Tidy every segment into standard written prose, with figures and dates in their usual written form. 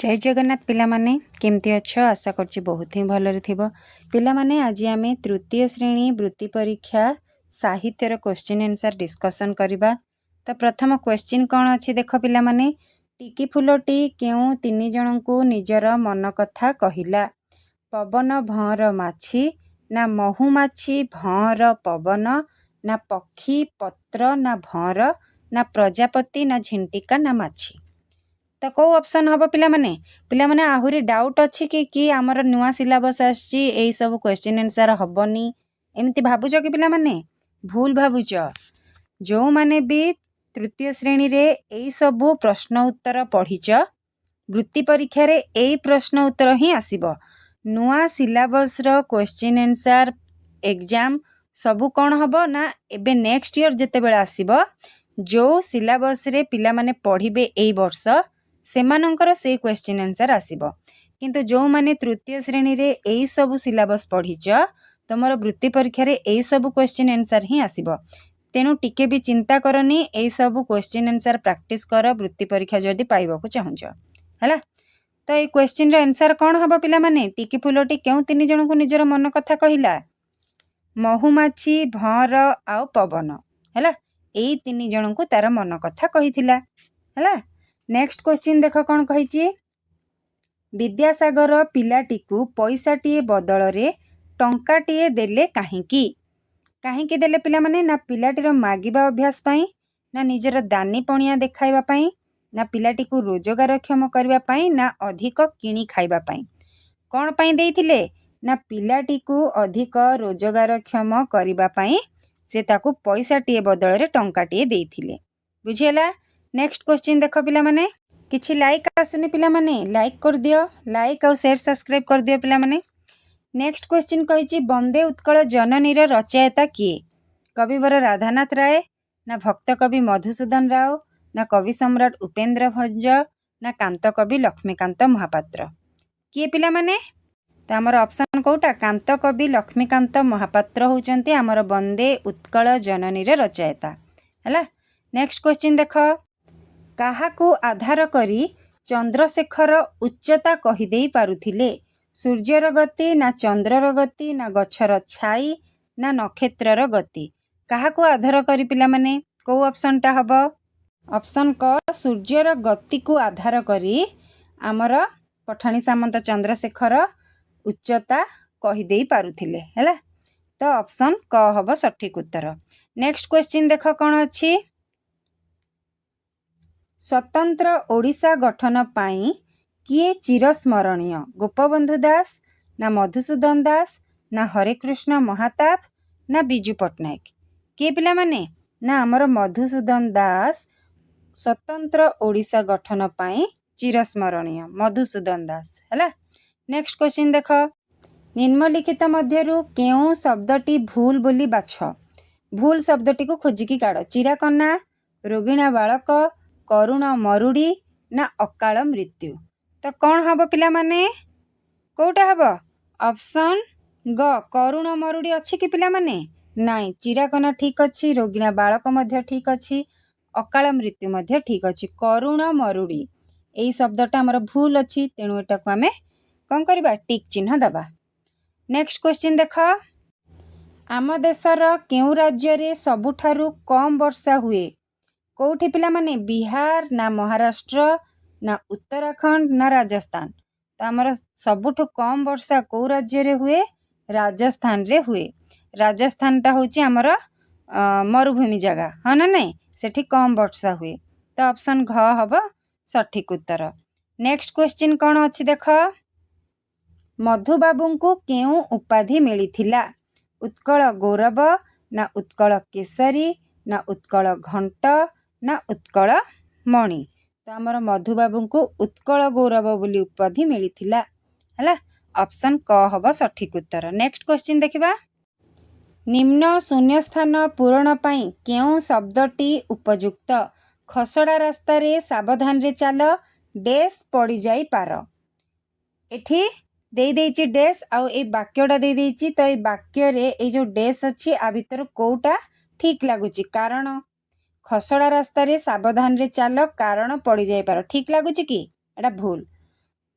जय जगन्नाथ पिला माने केमती अच्छ आशा करछि बहुत ही भलरे थिबो। पिला माने आज आमे तृतीय श्रेणी वृत्ति परीक्षा साहित्यर क्वेश्चन आंसर डिस्कशन करबा। तो प्रथम क्वेश्चन कौन अच्छी देख पिला माने, टिकी फुलटी केउ तीन जन को निजर मन कथा कहिला? पवन भंर माछी ना महुमाछी भंर पवन ना पक्षी पत्र ना भंर ना प्रजापति ना झिंटिका ना माछी। तो कौ ऑप्शन हम पिला माने आहुरी डाउट अच्छी कि आमर नुआ सिलेबस आसी यही सब क्वेश्चन आंसर हबनी एमती भावुच कि पिला माने भूल भावुच। जो माने भी तृतीय श्रेणी रे यही सब प्रश्न उत्तर पढ़ीच वृत्ति परीक्षा रे यही प्रश्न उत्तर ही आसीबो। नुआ सिलेबस रो क्वेश्चन आंसर एग्जाम सबू कौन हबो ना एबे नेक्स्ट ईयर जेते बेला आसीबो जो सिलेबस रे पिला माने पढ़िबे एई वर्ष सेमानंकर से क्वेश्चन आंसर आसीबो। किंतु जो माने तृतीय श्रेणी रे एई सब सिलेबस पढ़ीच तमरो वृत्ति परीक्षा रे एई सब क्वेश्चन आंसर ही आसीबो। तेणु टिके भी चिंता करनी, एई सब क्वेश्चन आंसर प्रैक्टिस कर वृत्ति परीक्षा जदि पाइबा को चाहुछ हला। तो ये क्वेश्चन रे आंसर कौन हबो पिला माने, टिकी फुलटी केउ तीन जन को निजर मन कथा कहिला? महुमाछी भंर आउ पवन हला, एई तीन जन को तार मन कथा कहिथिला हला। नेक्स्ट क्वेश्चन देख कौन कहिछि, विद्यासागर पिलाटीकू पैसाटीए बदल रे टंकाटीए देले काहींकी? काहींकी देले पिला माने ना पिलाटीर मागिबा अभ्यास पाई ना निजर दानी पणिया देखाइबा पाई ना पिलाटीकू रोजगारक्षम करबा पाई ना अधिक किणी खाइबा पाई। कौन पाई देइथिले ना पिलाटीकू अधिक रोजगारक्षम करबा पाई से ताकू पैसाटीए बदल रे टंकाटीए देइथिले। बुझियला। नेक्स्ट क्वेश्चन देख पिला माने, किछि लाइक आसुनी पिला माने लाइक कर दियो, लाइक और शेयर सब्सक्राइब कर दियो पिला माने। नेक्स्ट क्वेश्चन कहिछि, वंदे उत्कल जननी र रचयिता किए? कविवर राधानाथ राय ना भक्त कवि मधुसूदन राव ना कवि सम्राट उपेंद्र भंज ना कांत कवि लक्ष्मीकांत महापात्र। किए पिला माने? तो आमर ऑप्शन कोटा कांत कवि लक्ष्मीकांत महापात्र होउचंती आमर वंदे उत्कल जननी र रचयिता हला। नेक्स्ट क्वेश्चन देख, काहाकू आधार करी चंद्रशेखर उच्चता कहीदे पारुथिले? सूर्यर गति ना चंद्रर गति ना गछर छाई ना नक्षत्रर गति। काहाकू आधार करी पिला माने को ऑप्शन टा हबो? ऑप्शन क सूर्यर गति को आधार करी आमर पठाणी सामंत चंद्रशेखर उच्चता कहीदे पारुथिले हैला। तो ऑप्शन क हबो सठिक उत्तर। नेक्स्ट क्वेश्चन देख कौन अच्छी, स्वतंत्र ओडिशा गठन पाई किए चिरस्मरणीय? गोपबंधु दास ना मधुसूदन दास ना हरेकृष्ण महाताप ना बिजू पट्टनायक। किए पिला माने ना आमर मधुसूदन दास स्वतंत्र ओडिशा गठन पाई चिरस्मरणीय मधुसूदन दास हैला। नेक्स्ट क्वेश्चन देख, निम्नलिखित मध्यरु केउ शब्दटी भूल बोली बाछ? भूल शब्दटी को खोजिकी काढ़। चिराकन्ना, रोगिणा बालक, करुण मरुड़ी ना अकाल मृत्यु। तो कौन हबो पिला माने कोटा हबो? ऑप्शन ग करुण मरुड़ी अच्छी कि पिला माने? नाई, चिराकन्ना ठीक अच्छी, रोगिणा बालक मध्य ठीक अच्छी, अकाल मृत्यु मध्य ठीक अच्छी। करुण मरुड़ी एई शब्दटा हमर भूल अच्छी, तेणु एटा को आमे कौन करबा टिक चिन्ह दबा। नेक्स्ट क्वेश्चन देख, आम देशर केउ राज्य रे सबुठारु कम वर्षा हुए? कोठी पिला माने बिहार ना महाराष्ट्र ना उत्तराखंड ना राजस्थान। तो आमर सबुठु कम वर्षा को राज्य रे हुए? राजस्थान रे हुए। राजस्थान टा होची आमर मरुभूमि जगह हाँ ना नहीं, सेठी कम वर्षा हुए। तो ऑप्शन घ हबो सठिक उत्तर। नेक्स्ट क्वेश्चन कौन अच्छी देख, मधुबाबू को केउ उपाधि मिलिथिला? उत्कल गौरव ना उत्कल केसरी ना उत्कल घंट ना उत्कल मणि। तो आमर मधुबाबू को उत्कल गौरव बोली उपाधि मिलिथिला हला। ऑप्शन क हबो सठिक उत्तर। नेक्स्ट क्वेश्चन देखिबा, निम्न शून्यस्थान पूरण पाई केउ शब्दटी उपयुक्त? खसड़ा रास्ता रे सावधान रे चाल, डैश पड़ी जाई पार। एठी देई देइची डैश आउ ए वाक्यटा देई देइची, तो ए वाक्य रे ए जो डैश अछि आ भितर कोउटा ठीक लागुची? कारण खसड़ा रास्ता रे सावधान रे चाल कारण पड़ी जाई पार ठीक लागुची कि? एटा भूल।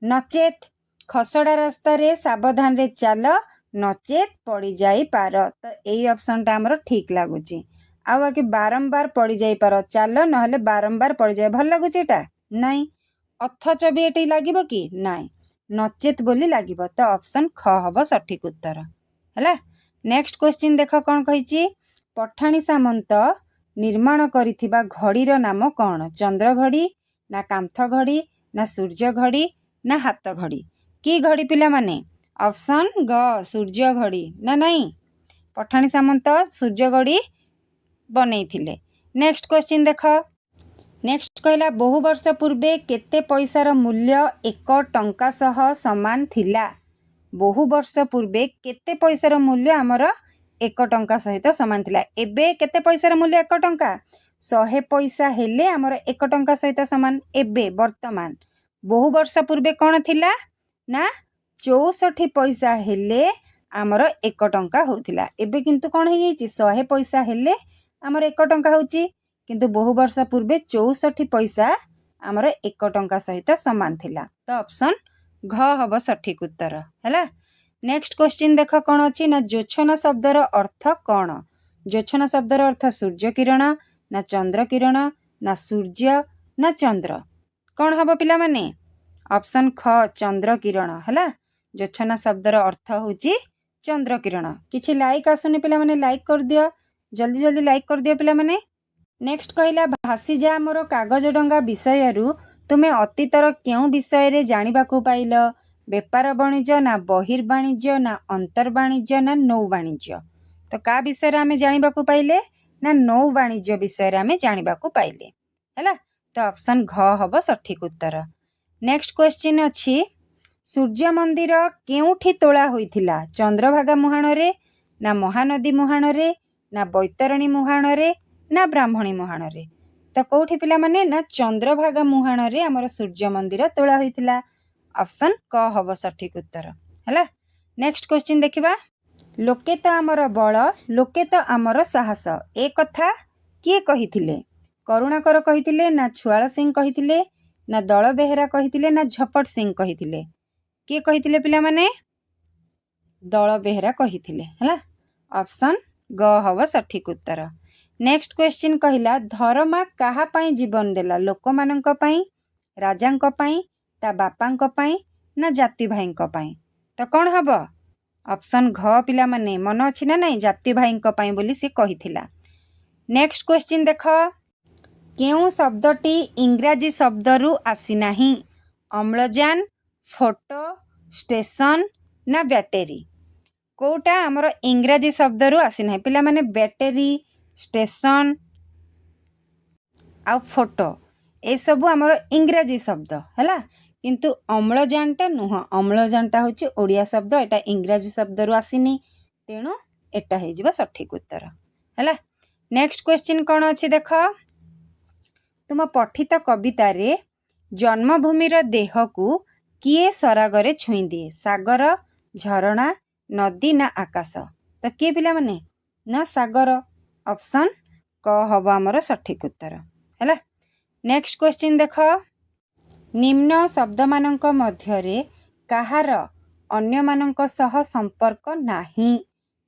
नचेत खसड़ा रास्तार सावधान रे चल नचेत पड़ जाइपार। तो यही ऑप्शनटा आमर ठीक लगुच। आगे बारंबार पड़ जाइपार चल ना बारंबार पड़ जाए भल लगुच एटा नाई अथच भी ये लगे कि नाई नचेत बोली लगे। तो ऑप्शन ख हम सठिक उत्तर है। नेक्स्ट क्वेश्चन देख कौन कही पठाणी सामंत निर्माण करिथिबा घड़ीर नाम कौन? चंद्र घड़ी ना कांथ घड़ी ना सूर्य घड़ी ना हाथ घड़ी की घड़ी पिला माने? ऑप्शन ग सूर्य घड़ी ना नहीं पठाणी सामंत सूर्य घड़ी बनैथिले। नेक्स्ट क्वेश्चन देख नेक्स्ट कहला बहु वर्ष पूर्वे केते पैसार मूल्य 1 टंका सह समान थिला? बहु वर्ष पूर्वे केते पैसार मूल्य आमर 1 टंका सहित समान थिला। एबे केते पैसार मूल्य 1 टंका 100 पैसा हेले आमर 1 टंका सहित समान। एबे वर्तमान बहु वर्ष पूर्वे कौन थिला ना 64 पैसा हेले आमर 1 टंका होतिला। एबे किंतु कौन हो 100 पैसा हेले आमर 1 टंका होची किंतु बहु वर्ष पूर्वे 64 पैसा आमर 1 टंका सहित समान थिला। तो ऑप्शन घ हम सठिक उत्तर है। नेक्स्ट क्वेश्चन देख कौन अच्छी ना जोछना शब्दर अर्थ कौन? जोछना शब्दर अर्थ सूर्य किरण ना चंद्र किरण ना सूर्य ना चंद्र कौन हम पिला माने? ऑप्शन ख चंद्र किरण है। जोछना शब्दर अर्थ होची चंद्र किरण। किछि लाइक आसुनी पिला माने लाइक कर दियो जल्दी जल्दी लाइक कर दियो पिला माने। नेक्स्ट कहला भासी जा मोर कागज डंगा विषय तुमे अतीतर केउ विषय रे जानिबाकू पाइल? बेपार वाणिज्य ना बहिर्वाणिज्य ना अंतर्वाणिज्य ना नौ वाणिज्य। तो का विषय रे आमे जानिबाकू पाइले ना नौ वाणिज्य विषय रे आमे जानिबाकू पाइले हैला। तो ऑप्शन घ हम सठिक उत्तर। नेक्स्ट क्वेश्चन अच्छी सूर्य मंदिर केउठी तोला होइथिला? चंद्रभागा मुहाण रे ना महानदी मुहाण रे ना बैतरणी मुहाण रे ना ब्राह्मणी मुहाण रे? तो कौठी पिला माने ना चंद्रभागा मुहाण रे आमर सूर्य मंदिर तोला होइथिला। ऑप्शन क हम सठिक उत्तर है। नेक्स्ट क्वेश्चन देखिबा लोके तो आमर बल लोके तो आमर साहस ए कथा किए कहिथिले? करुणाकर कहिथिले ना छुआल सिंह कहिथिले ना दल बेहेरा कहिथिले ना झपट सिंह कहिथिले? किए कहिथिले पिला माने? दल बेहेरा कहिथिले है। ऑप्शन ग हम सठिक उत्तर। नेक्स्ट क्वेश्चन कहला धर्मा काहा पाई जीवन देला? लोक मानक पाई राजांक पाई ता बापांक पाई ना जाति भाईंक पाई? तो कौन हब? ऑप्शन घ पिला माने मन अच्छी ना नहीं जाति भाईंक पाई बोली से कहिथिला। नेक्स्ट क्वेश्चन देख केउ शब्दटी इंग्राजी शब्दरू आसी नाही? अम्लजान फोटो स्टेशन ना बैटेरी कोटा आमर इंग्राजी शब्दरू आसी नाही पिला माने? बैटेरी स्टेशन आ फोटो ए सबू आमर इंग्राजी शब्द है किंतु अम्लजानटा नुह अम्लजानटा होची ओडिया शब्द एटा इंग्राजी शब्दरू आसीनी तेणु एटा हे जिवो सठिक उत्तर है। नेक्स्ट क्वेश्चन कौन अच्छी देख तुम पठित कविता रे जन्मभूमिर देह को किए सरागरे छुई दिए? सागर झरणा नदी ना आकाश? तो किए पिला माने ना सागर। ऑप्शन क हम आमर सठिक उत्तर है। नेक्स्ट क्वेश्चन देख निम्न शब्द मानक मध्यरे काहार अन्य मानक सह संपर्क नाही?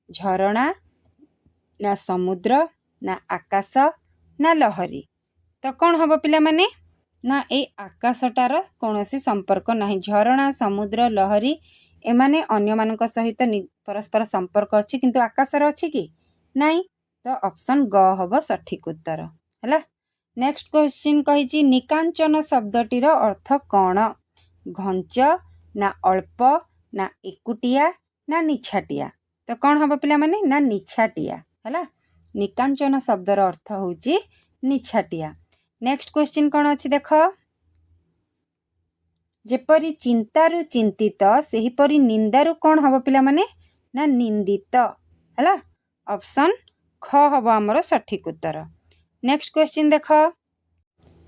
झरणा ना समुद्र ना आकाश ना लहरी? तो कौन हम पिला माने ना ए आकाशटार कौनसी संपर्क नाही। झरणा समुद्र लहरी एमाने अन्य मानक सहित परस्पर संपर्क अच्छी किंतु आकाशर अच्छी कि नाई? तो ऑप्शन ग हम सठिक उत्तर है। नेक्स्ट क्वेश्चन कही निकांचन शब्दटीर अर्थ कौन? घंच ना अल्प ना एकुटिया ना निछाटिया? तो कौन हम पिला माने ना निछाटिया है। निकांचन शब्दर अर्थ होची निछाटिया। नेक्स्ट क्वेश्चन कौन अच्छी देख जेपरी चिंतारू चिंतित सेहीपरी निंदारू कौन हम पिला माने ना निंदित है। ऑप्शन ख हम आमर सठिक उत्तर। नेक्स्ट क्वेश्चन देख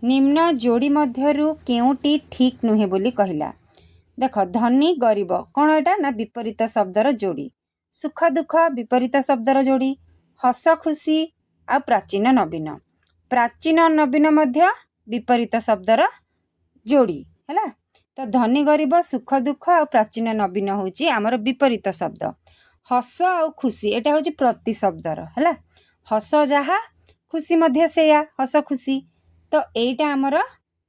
निम्न जोड़ी मध्यरु केउटी ठीक नुहे बोली कहला? देख धनी गरीब कौन एटा ना विपरीत शब्दर जोड़ी। सुख दुख विपरीत शब्दर जोड़ी। हस खुशी आ प्राचीन नवीन प्राचीन नवीन मध्य विपरीत शब्दर जोड़ी है। तो धनी गरीब सुख दुख आ प्राचीन नवीन होची आमर विपरीत शब्द। हस आ खुशी एटा होची प्रति शब्दर है। हस जहा खुशी मध्य सेया हस खुशी। तो एटा आमर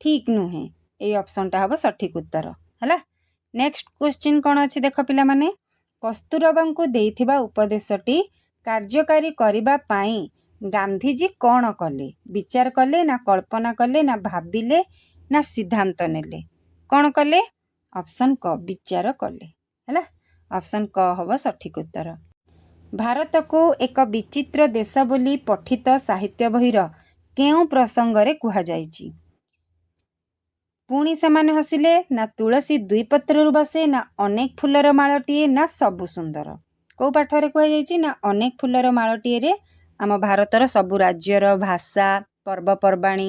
ठीक नुहे ये ऑप्शनटा हम सठिक उत्तर है। नेक्स्ट क्वेश्चन कौन अच्छी देख पिला माने कस्तूरबा को देइथिबा उपदेशटी कार्यकारी करिबा पाई गांधीजी कौन कले विचार कले ना कल्पना कले ना भाविले ना सिद्धांत नेले कौन कले ऑप्शन क विचार कले है। ऑप्शन क हम सठिक उत्तर। भारत को एक विचित्र देश बोली पठित साहित्य बहिर केउ प्रसंगरे कुहा जाइछि पुणी सेमाने हसिले ना तुलसी दुई पत्रु बसे ना अनेक फुलर मालटीए ना सबु सुंदर कौ पाठरे कुहा जाइछि ना अनेक फुलर मालटीए रे आम भारतर सबु राज्यर भाषा पर्वपर्वाणी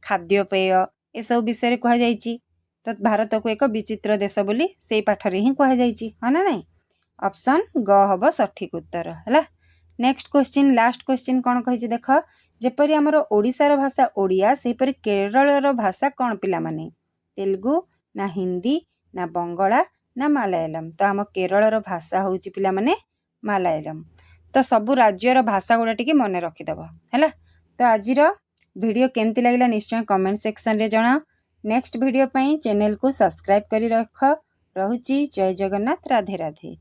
खाद्यपेय ए सब विषय कुहा जाइछि। तो भारत को एक विचित्र देश बोली से पाठरे ही कुहा जाइछि हाँ ना नहीं। ऑप्शन ग हम सठिक उत्तर है। नेक्स्ट क्वेश्चन लास्ट क्वेश्चन कौन कही देख जेपरी आमर ओडिशार भाषा ओडिया सेपरी केरलर भाषा कौन पिला माने तेलुगु ना हिंदी ना बंगला ना मालायालम। तो आम केरलर भाषा होची पिला माने मालायालम। तो सबु राज्यर भाषा गुड़ा टिके मन रखिदब है। तो आजिर वीडियो केमती लगिला निश्चय कमेंट सेक्शन रे जणाओ। नेक्स्ट वीडियो पई चैनल को सब्सक्राइब करी रख। रहुची जय जगन्नाथ राधे राधे।